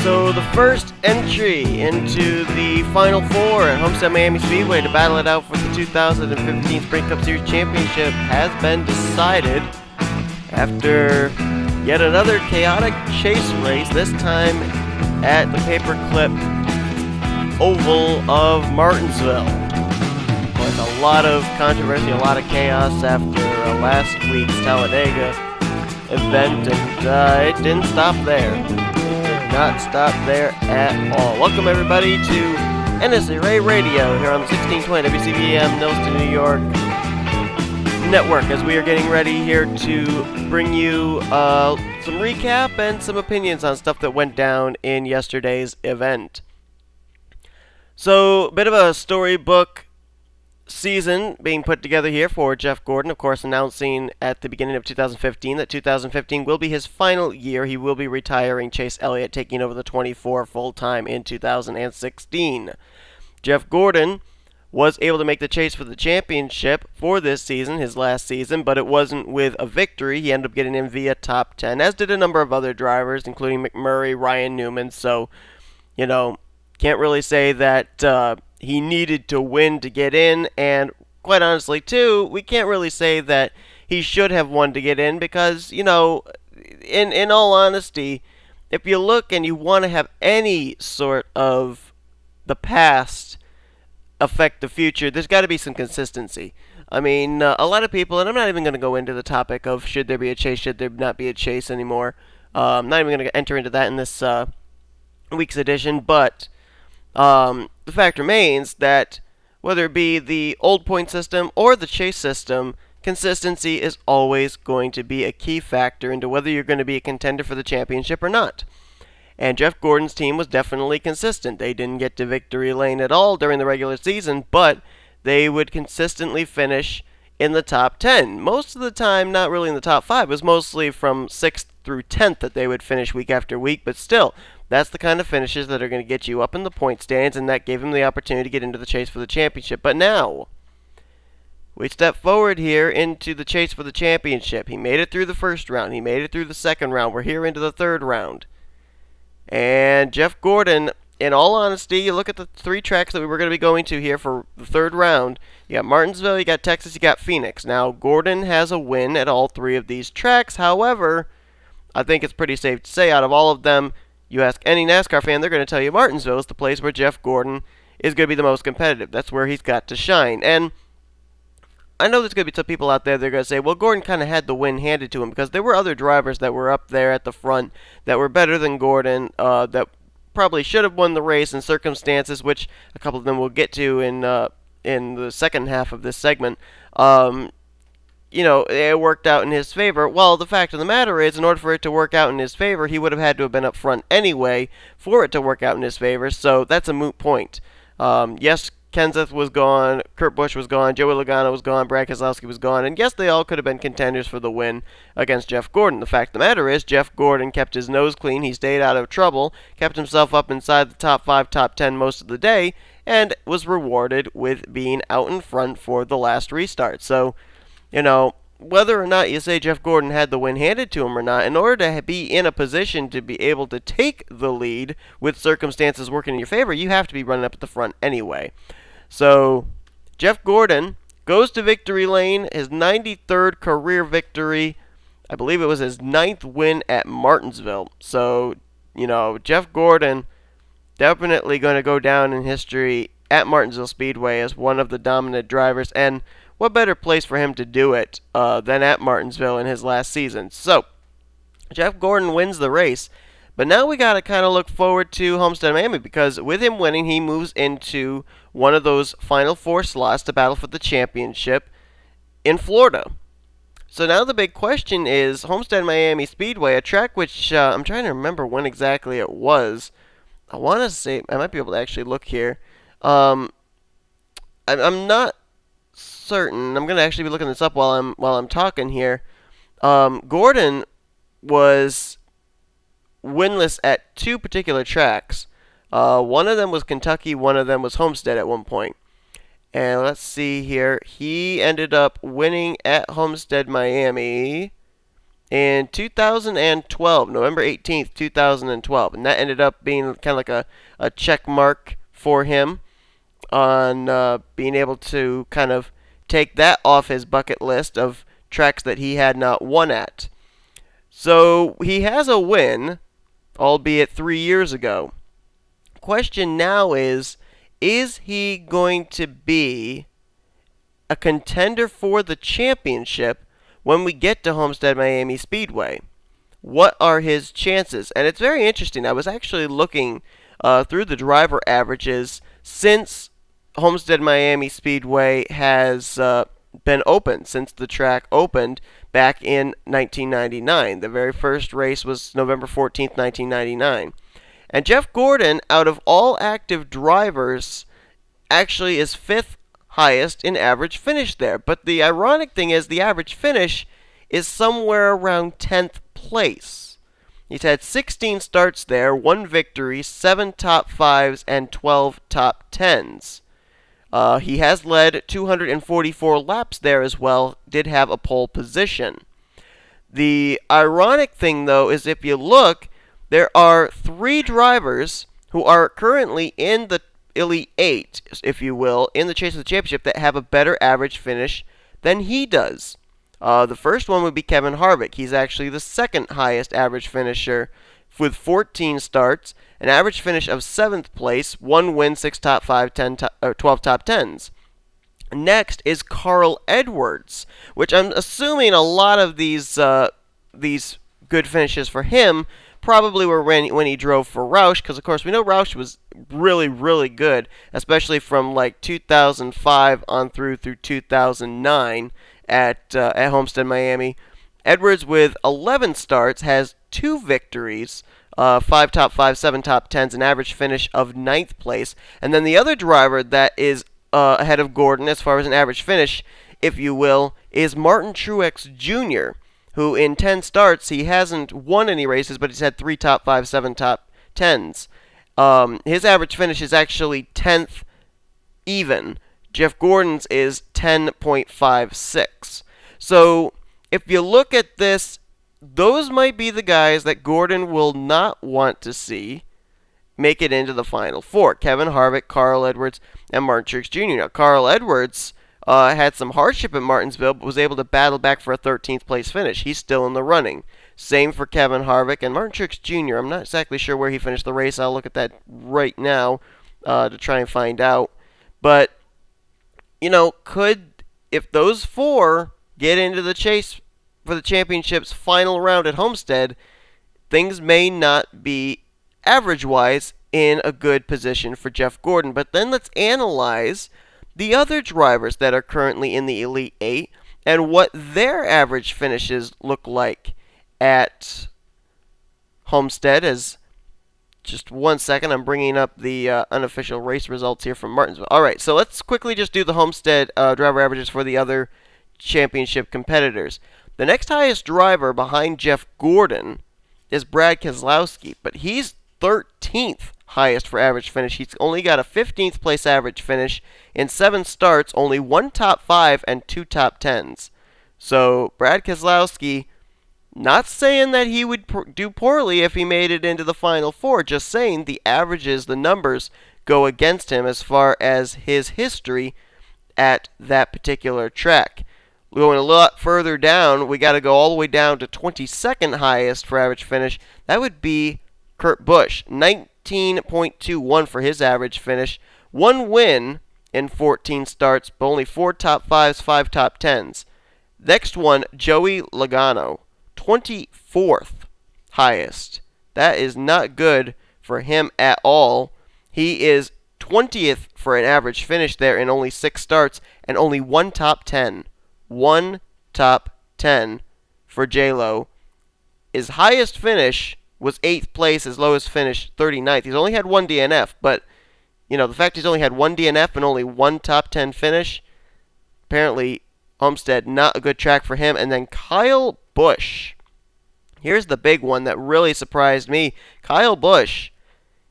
So the first entry into the Final Four at Homestead Miami Speedway to battle it out for the 2015 Sprint Cup Series Championship has been decided after yet another chaotic chase race, this time at the Paperclip Oval of Martinsville. With a lot of controversy, a lot of chaos after last week's Talladega event, and it didn't stop there. Not stop there at all. Welcome everybody to Nnscra Radio here on the 1620 WCBM Nelston, New York network, as we are getting ready here to bring you some recap and some opinions on stuff that went down in yesterday's event. So, a bit of a storybook season being put together here for Jeff Gordon, of course, announcing at the beginning of 2015 that 2015 will be his final year. He will be retiring Chase Elliott, taking over the 24 full-time in 2016. Jeff Gordon was able to make the chase for the championship for this season, his last season, but it wasn't with a victory. He ended up getting in via top 10, as did a number of other drivers, including McMurray, Ryan Newman, so, can't really say that he needed to win to get in, and quite honestly, too, we can't really say that he should have won to get in because, in all honesty, if you look and you want to have any sort of the past affect the future, there's got to be some consistency. I mean, a lot of people, and I'm not even going to go into the topic of should there be a chase, should there not be a chase anymore. I'm not even going to enter into that in this week's edition, but the fact remains that whether it be the old point system or the chase system, consistency is always going to be a key factor into whether you're going to be a contender for the championship or not. And Jeff Gordon's team was definitely consistent. They didn't get to victory lane at all during the regular season, but they would consistently finish in the top 10. Most of the time, not really in the top 5. It was mostly from 6th through 10th that they would finish week after week, but still, that's the kind of finishes that are going to get you up in the point stands, and that gave him the opportunity to get into the chase for the championship. But now, we step forward here into the chase for the championship. He made it through the first round. He made it through the second round. We're here into the third round. And Jeff Gordon, in all honesty, you look at the 3 tracks that we were going to be going to here for the third round. You got Martinsville, you got Texas, you got Phoenix. Now, Gordon has a win at all 3 of these tracks. However, I think it's pretty safe to say out of all of them, you ask any NASCAR fan, they're going to tell you Martinsville is the place where Jeff Gordon is going to be the most competitive. That's where he's got to shine. And I know there's going to be some people out there that are going to say, well, Gordon kind of had the win handed to him because there were other drivers that were up there at the front that were better than Gordon, that probably should have won the race in circumstances, which a couple of them we'll get to in the second half of this segment. It worked out in his favor. Well, the fact of the matter is, in order for it to work out in his favor, he would have had to have been up front anyway for it to work out in his favor, so that's a moot point. Yes, Kenseth was gone, Kurt Busch was gone, Joey Logano was gone, Brad Keselowski was gone, and yes, they all could have been contenders for the win against Jeff Gordon. The fact of the matter is, Jeff Gordon kept his nose clean, he stayed out of trouble, kept himself up inside the top 5, top 10 most of the day, and was rewarded with being out in front for the last restart. So, whether or not you say Jeff Gordon had the win handed to him or not, in order to be in a position to be able to take the lead with circumstances working in your favor, you have to be running up at the front anyway. So, Jeff Gordon goes to victory lane, his 93rd career victory. I believe it was his 9th win at Martinsville. So, Jeff Gordon definitely going to go down in history at Martinsville Speedway as one of the dominant drivers, and what better place for him to do it than at Martinsville in his last season. So, Jeff Gordon wins the race, but now we got to kind of look forward to Homestead Miami, because with him winning, he moves into one of those final 4 slots to battle for the championship in Florida. So now the big question is Homestead Miami Speedway, a track which I'm trying to remember when exactly it was. I want to say, I might be able to actually look here. I'm not certain. I'm going to actually be looking this up while I'm talking here. Gordon was winless at 2 particular tracks. One of them was Kentucky, one of them was Homestead at one point. And let's see here. He ended up winning at Homestead Miami in 2012, November 18th, 2012. And that ended up being kind of like a check mark for him on being able to kind of take that off his bucket list of tracks that he had not won at. So he has a win, albeit 3 years ago. Question now is he going to be a contender for the championship when we get to Homestead Miami Speedway? What are his chances? And it's very interesting. I was actually looking through the driver averages since Homestead Miami Speedway has been open, since the track opened back in 1999. The very first race was November 14th, 1999. And Jeff Gordon, out of all active drivers, actually is fifth highest in average finish there. But the ironic thing is the average finish is somewhere around 10th place. He's had 16 starts there, 1 victory, 7 top 5s, and 12 top 10s. He has led 244 laps there as well, did have a pole position. The ironic thing, though, is if you look, there are 3 drivers who are currently in the Elite 8, if you will, in the chase of the championship that have a better average finish than he does. The first one would be Kevin Harvick. He's actually the second highest average finisher with 14 starts, an average finish of 7th place, 1 win, 6 top 5, 12 top 10s. Next is Carl Edwards, which I'm assuming a lot of these good finishes for him probably were when he drove for Roush, because of course we know Roush was really, really good, especially from like 2005 on through 2009 at Homestead Miami. Edwards, with 11 starts, has 2 victories, 5 top 5, 7 top 10s, an average finish of 9th place. And then the other driver that is ahead of Gordon as far as an average finish, if you will, is Martin Truex Jr., who in 10 starts, he hasn't won any races, but he's had 3 top 5, 7 top 10s. His average finish is actually 10th even. Jeff Gordon's is 10.56. So if you look at this, those might be the guys that Gordon will not want to see make it into the Final Four. Kevin Harvick, Carl Edwards, and Martin Truex Jr. Now, Carl Edwards had some hardship at Martinsville, but was able to battle back for a 13th place finish. He's still in the running. Same for Kevin Harvick and Martin Truex Jr. I'm not exactly sure where he finished the race. I'll look at that right now to try and find out. But, you know, if those 4 get into the chase for the championship's final round at Homestead, things may not be average-wise in a good position for Jeff Gordon. But then let's analyze the other drivers that are currently in the Elite 8 and what their average finishes look like at Homestead. As just 1 second, I'm bringing up the unofficial race results here from Martinsville. Alright, so let's quickly just do the Homestead driver averages for the other championship competitors. The next highest driver behind Jeff Gordon is Brad Keselowski, but he's 13th highest for average finish. He's only got a 15th place average finish in 7 starts, only 1 top 5 and 2 top 10s. So Brad Keselowski, not saying that he would do poorly if he made it into the Final Four, just saying the averages, the numbers go against him as far as his history at that particular track. Going a lot further down, we got to go all the way down to 22nd highest for average finish. That would be Kurt Busch, 19.21 for his average finish. 1 win in 14 starts, but only 4 top 5s, 5 top 10s. Next one, Joey Logano, 24th highest. That is not good for him at all. He is 20th for an average finish there in only 6 starts and only 1 top 10. 1 top 10 for J-Lo. His highest finish was 8th place. His lowest finish, 39th. He's only had 1 DNF, but, you know, the fact he's only had 1 DNF and only 1 top 10 finish, apparently Homestead, not a good track for him. And then Kyle Busch. Here's the big one that really surprised me. Kyle Busch,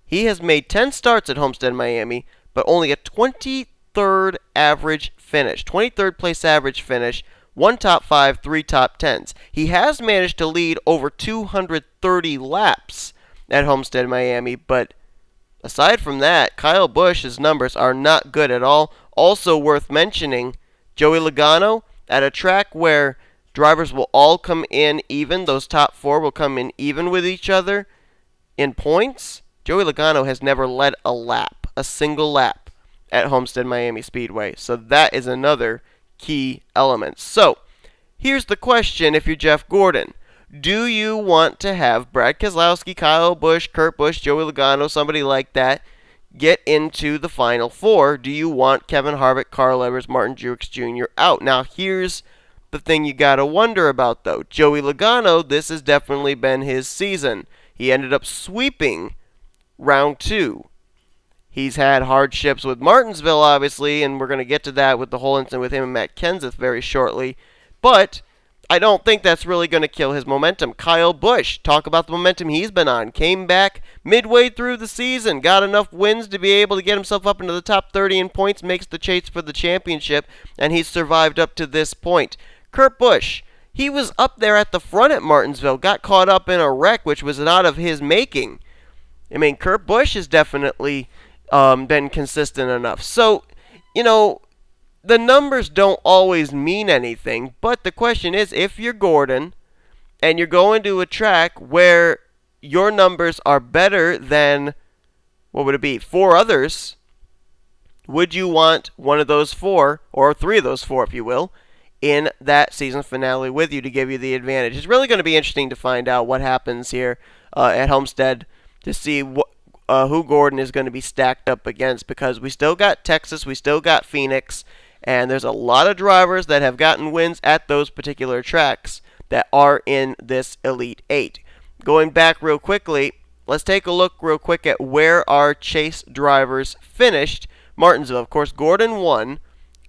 he has made 10 starts at Homestead Miami, but only a 23rd average finish. 23rd place average finish. 1 top 5, 3 top 10s. He has managed to lead over 230 laps at Homestead, Miami, but aside from that, Kyle Busch's numbers are not good at all. Also worth mentioning, Joey Logano at a track where drivers will all come in even, those top 4 will come in even with each other in points. Joey Logano has never led a lap, a single lap at Homestead Miami Speedway. So that is another key element. So here's the question if you're Jeff Gordon. Do you want to have Brad Keselowski, Kyle Busch, Kurt Busch, Joey Logano, somebody like that, get into the Final Four? Do you want Kevin Harvick, Carl Edwards, Martin Truex Jr. out? Now, here's the thing you got to wonder about, though. Joey Logano, this has definitely been his season. He ended up sweeping round 2. He's had hardships with Martinsville, obviously, and we're going to get to that with the whole incident with him and Matt Kenseth very shortly. But I don't think that's really going to kill his momentum. Kyle Busch, talk about the momentum he's been on. Came back midway through the season, got enough wins to be able to get himself up into the top 30 in points, makes the chase for the championship, and he's survived up to this point. Kurt Busch, he was up there at the front at Martinsville, got caught up in a wreck which was not of his making. I mean, Kurt Busch has definitely been consistent enough. So, the numbers don't always mean anything, but the question is, if you're Gordon and you're going to a track where your numbers are better than, 4 others, would you want one of those 4, or 3 of those 4, if you will, in that season finale with you to give you the advantage? It's really going to be interesting to find out what happens here at Homestead to see who Gordon is going to be stacked up against, because we still got Texas, we still got Phoenix, and there's a lot of drivers that have gotten wins at those particular tracks that are in this Elite 8. Going back real quickly, let's take a look real quick at where our chase drivers finished. Martinsville, of course, Gordon won.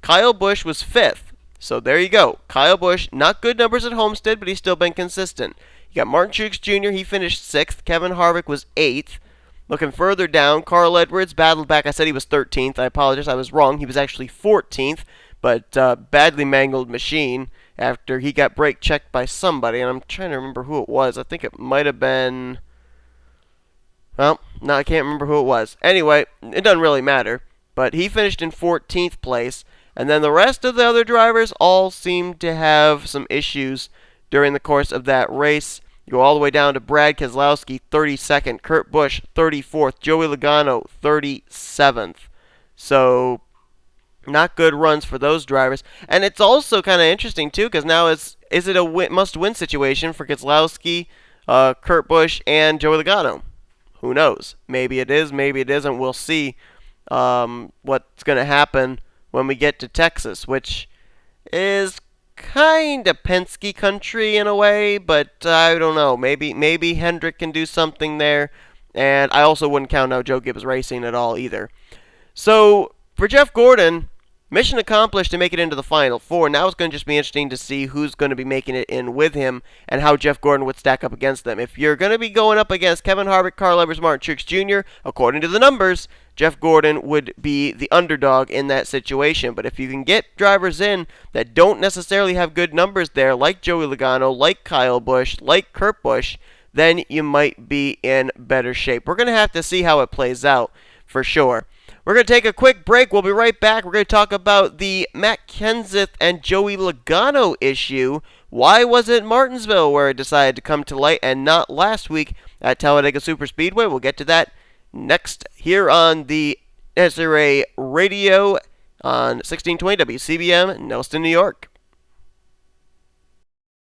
Kyle Busch was 5th. So there you go. Kyle Busch, not good numbers at Homestead, but he's still been consistent. You got Martin Truex Jr., he finished 6th. Kevin Harvick was 8th. Looking further down, Carl Edwards battled back. I said he was 13th. I apologize. I was wrong. He was actually 14th, but badly mangled machine after he got brake checked by somebody, and I'm trying to remember who it was. I think it might have been... Well, no, I can't remember who it was. Anyway, it doesn't really matter, but he finished in 14th place, and then the rest of the other drivers all seemed to have some issues during the course of that race. You go all the way down to Brad Keselowski, 32nd. Kurt Busch, 34th. Joey Logano, 37th. So, not good runs for those drivers. And it's also kind of interesting, too, because now is it a must-win situation for Keselowski, Kurt Busch, and Joey Logano? Who knows? Maybe it is, maybe it isn't. We'll see what's going to happen when we get to Texas, which is kind of Penske country in a way, but I don't know. Maybe Hendrick can do something there, and I also wouldn't count out Joe Gibbs Racing at all either. So for Jeff Gordon, mission accomplished to make it into the Final Four. Now it's going to just be interesting to see who's going to be making it in with him and how Jeff Gordon would stack up against them. If you're going to be going up against Kevin Harvick, Carl Edwards, Martin Truex Jr., according to the numbers, Jeff Gordon would be the underdog in that situation. But if you can get drivers in that don't necessarily have good numbers there, like Joey Logano, like Kyle Busch, like Kurt Busch, then you might be in better shape. We're going to have to see how it plays out for sure. We're going to take a quick break. We'll be right back. We're going to talk about the Matt Kenseth and Joey Logano issue. Why was it Martinsville where it decided to come to light and not last week at Talladega Superspeedway? We'll get to that next here on the Nnscra Radio on 1620 WCBM, Nelson, New York.